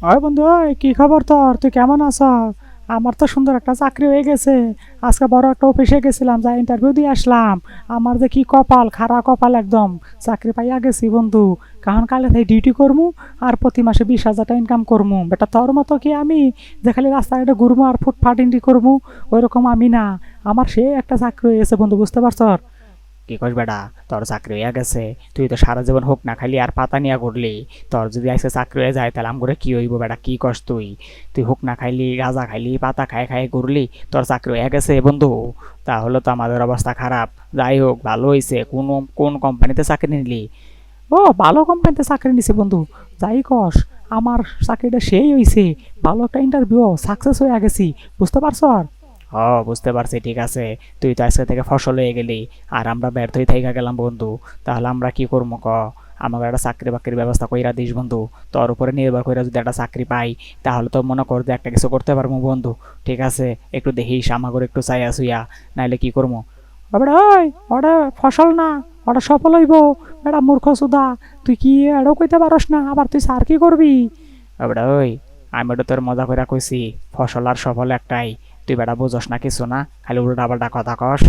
ওই বন্ধু, ওই কি খবর তোর? তুই কেমন আছ? আমার তো সুন্দর একটা চাকরি হয়ে গেছে। আজকে বড় একটা অফিসে গেছিলাম, যা ইন্টারভিউ দিয়ে আসলাম। আমার যে কি কপাল, খারাপ কপাল একদম। চাকরি পাইয়া গেছি বন্ধু। কারণ কালে থেকে ডিউটি করমু, আর প্রতি মাসে 20,000 টাকা ইনকাম করমু। বেটা তোর মতো কি আমি যে খালি রাস্তাঘাটে ঘুরমু আর ফুটপাট ইন্ডি করমু? ওইরকম আমি না। আমার সে একটা চাকরি হয়ে গেছে বন্ধু, বুঝতে পারছ? কি কস বেটা, তোর চাকরি হইয়া গেছে? তুই তো সারা জীবন হোক না খালি আর পাতা নিয়া ঘুরলি। তোর যদি আজকে চাকরি হয়ে যায় তাহলে আমগরে কি হইব বেটা? কি কস তুই? তুই হোক না খাইলি, গাঁজা খাইলি, পাতা খাই খাই ঘুরলি, তোর চাকরি হয়ে গেছে বন্ধু? তাহলে তো আমাদের অবস্থা খারাপ। যাই হোক, ভালো হয়েছে। কোন কোন কোম্পানিতে চাকরি নিলি? ও, ভালো কোম্পানিতে চাকরি নিছে বন্ধু। যাই কস, আমার চাকরিটা সেই হয়েছে। ভালো একটা ইন্টারভিউ, সাকসেস হয়ে গেছি, বুঝতে পারছ? ও, বুঝতে পারছি। ঠিক আছে, তুই তো আজকে থেকে ফসল হয়ে গেলি, আর আমরা ব্যর্থই থাইকা গেলাম বন্ধু। তাহলে আমরা কি করবো ক? আমাকে একটা চাকরি বাকরির ব্যবস্থা কইরা দিস বন্ধু। তোর উপরে নির্ভর করে যদি একটা চাকরি পাই, তাহলে তো মনে কর যে একটা কিছু করতে পারবো বন্ধু। ঠিক আছে, একটু দেখিস আমাকে একটু চাইয়া চুইয়া, নাইলে কি করবো? ওটা ওই, ওটা ফসল না, ওটা সফল হইব। এটা মূর্খ সুদা, তুই কি এটাও কইতে পারস না? আবার তুই স্যার কি করবি? বেটা ওই, আমি ওটা তোর মজা করে কইছি। ফসল আর সফল একটাই। তুই বেটা বুঝস না কিছু না, খালি উল্টা পাল্টা কথা কস।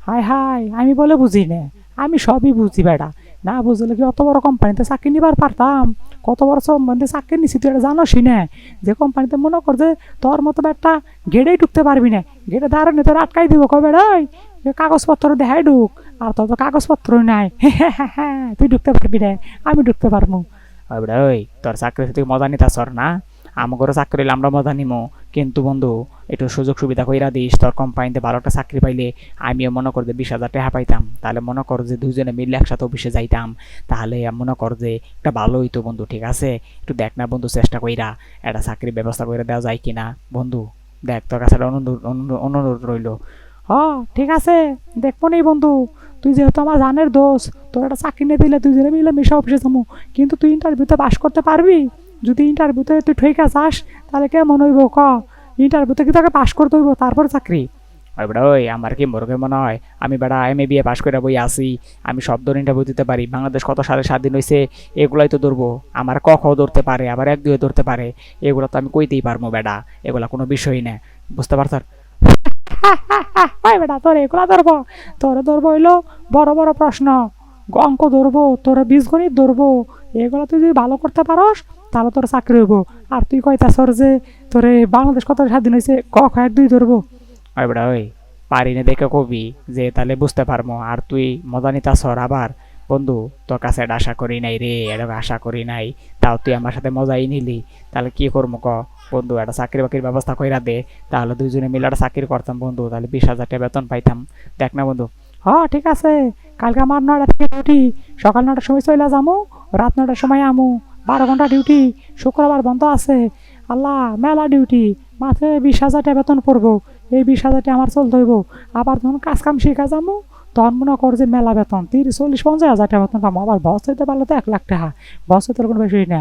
হাই হাই, আমি বলে বুঝি না? আমি সবই বুঝি বেটা। না বুঝলে কি অত বড় কোম্পানিতে চাকরি নিবার পারতাম? কত বড় কোম্পানিতে চাকরি নিছি তুই এটা জানোসই না? যে কোম্পানিতে মনে কর যে তোর মতো একটা গেটেই ঢুকতে পারবি না। গেটে দাঁড়ানি তোর আটকাই দিব, কবে রে কাগজপত্র দেখাই ঢুক। আর তোর তো কাগজপত্রই নাই। তুই ঢুকতে পারবি না, আমি ঢুকতে পারবো। বেটা ওই, তোর চাকরি তুই মজা নিতাছর না? আমাগরও চাকরি হইলে আমরা মজা নিমো। কিন্তু বন্ধু, একটু সুযোগ সুবিধা কইরা দিস। তোর কোম্পানিতে ভালো একটা চাকরি পাইলে আমিও মনে কর যে 20,000 টাকা পাইতাম, তাহলে মনে কর যে দুজনে মিলে একসাথে অফিসে যাইতাম। তাহলে মনে কর যে একটা ভালো হইতো বন্ধু। ঠিক আছে, একটু দেখ না বন্ধু, চেষ্টা কইরা একটা চাকরির ব্যবস্থা করে দেওয়া যায় কিনা বন্ধু। দেখ, তোর কাছে একটা অনুরোধ রইল। হ, ঠিক আছে, দেখবো নি বন্ধু। তুই যেহেতু আমার জানের দোষ, তোর একটা চাকরি নিয়ে দিলে দুজনে মিলে মিশা অফিসে যাবো। কিন্তু তুই ইন্টারভিউতে পাস করতে পারবি? যদি ইন্টারভিউতে তুই ঠইকা যাস, তাহলে কেমন হইব ক? ইন্টারভিউতে কি তোকে পাস করতে হইব, তারপর চাকরি? ওই বেটা ওই, আমার কি মোরগে মনে হয় আমি বেটা MA BA পাশ করে বই আসি? আমি সব ধরনের ইন্টারভিউ দিতে পারি। বাংলাদেশ কত সালে স্বাধীন হয়েছে, এগুলাই তো ধরবো। আমার ক খ ধরতে পারে, আবার এক দুয়ে ধরতে পারে। এগুলো তো আমি কইতেই পারবো বেটা, এগুলা কোনো বিষয়ই না। বুঝতে পারছ? ওই বেটা, তোর এগুলা ধরবো? তোরে ধরবো হইলো বড় বড় প্রশ্ন, অঙ্ক ধরবো, তোর বীজগণিত ধরবো। এগুলো তুই যদি ভালো করতে পারস, তাহলে তোর চাকরি হইব। আর তুই কইতাছর যে তোরে বাংলাদেশ কত স্বাধীন হয়েছে, ক খ এক দুই ধরবো? ওই বেটা ওই, পারি না দেখে কবি যে তাহলে বুঝতে পারবো, আর তুই মজা নিতাছর আবার। বন্ধু, তোর কাছে এটা আশা করি নাই রে, এটা আশা করি নাই। তাও তুই আমার সাথে মজাই নিলি। তাহলে কি করবো ক? বন্ধু, একটা চাকরি বাকরির ব্যবস্থা কইরা দে। তাহলে দুইজনে মিলে একটা চাকরি করতাম বন্ধু, তাহলে 20,000 টাকা বেতন পাইতাম। দেখ না বন্ধু। হ, ঠিক আছে। কালকে আমার 9টা থেকে ডিউটি। সকাল 9টার সময় চলে যামু, রাত 9টার সময় আমু। 12 ঘন্টা ডিউটি। শুক্রবার বন্ধ আছে। আল্লাহ, মেলা ডিউটি। মাসে 20,000 টাকা বেতন পড়বো। এই 20,000 টাকা আমার চলতে হইব। আবার যখন কাজ কাম শিখা যামু, তখন মনে কর যে মেলা বেতন 30, 40, 50 হাজার টাকা বেতন পাবো। আবার বস হইতে পারলে তো 1 লাখ টাকা। বস হইতে কোনো বেশি না।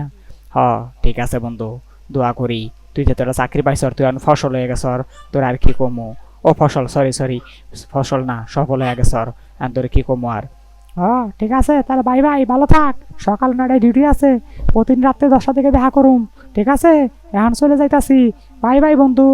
হ, ঠিক আছে বন্ধু, দোয়া করি। তুই যে তোরা চাকরি পাইছর, তুই এখন ফসল হয়ে গেছর, তোর আর কি কমু? ও ফসল, সরি সরি, ফসল না, সফল হয়ে গেছর। এখন তোর কি কমু আর? হ্যাঁ, ঠিক আছে, তাহলে বাই বাই, ভালো থাক। সকাল 9টায় ডিউটি আছে। প্রতিদিন রাত্রে 10টা থেকে দেখা করুম। ঠিক আছে, এখন চলে যাইতাছি। বাই বাই বন্ধু।